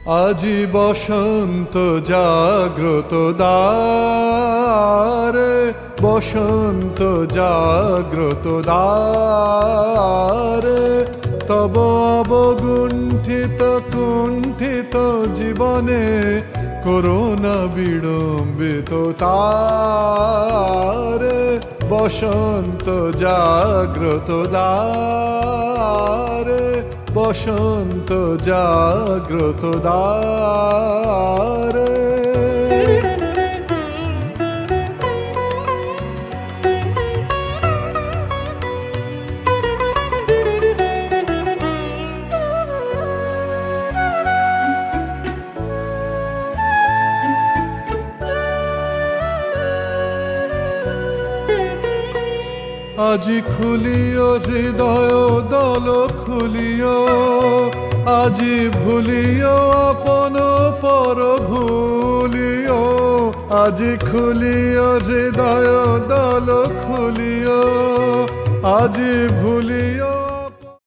আজি বসন্ত জাগ্রত দ্বারে, বসন্ত জাগ্রত দ্বারে, তব অবগুণ্ঠিত কুণ্ঠিত জীবনে করোনা বিড়ম্বিত তারে। বসন্ত জাগ্রত দ্বারে, বসন্ত জাগ্রত দ্বারে। আজি খুলিও হৃদয় দল খুলিও, আজি ভুলিও আপন পর ভুলিও। আজি খুলিও হৃদয় দল খুলিও, আজি ভুলিও।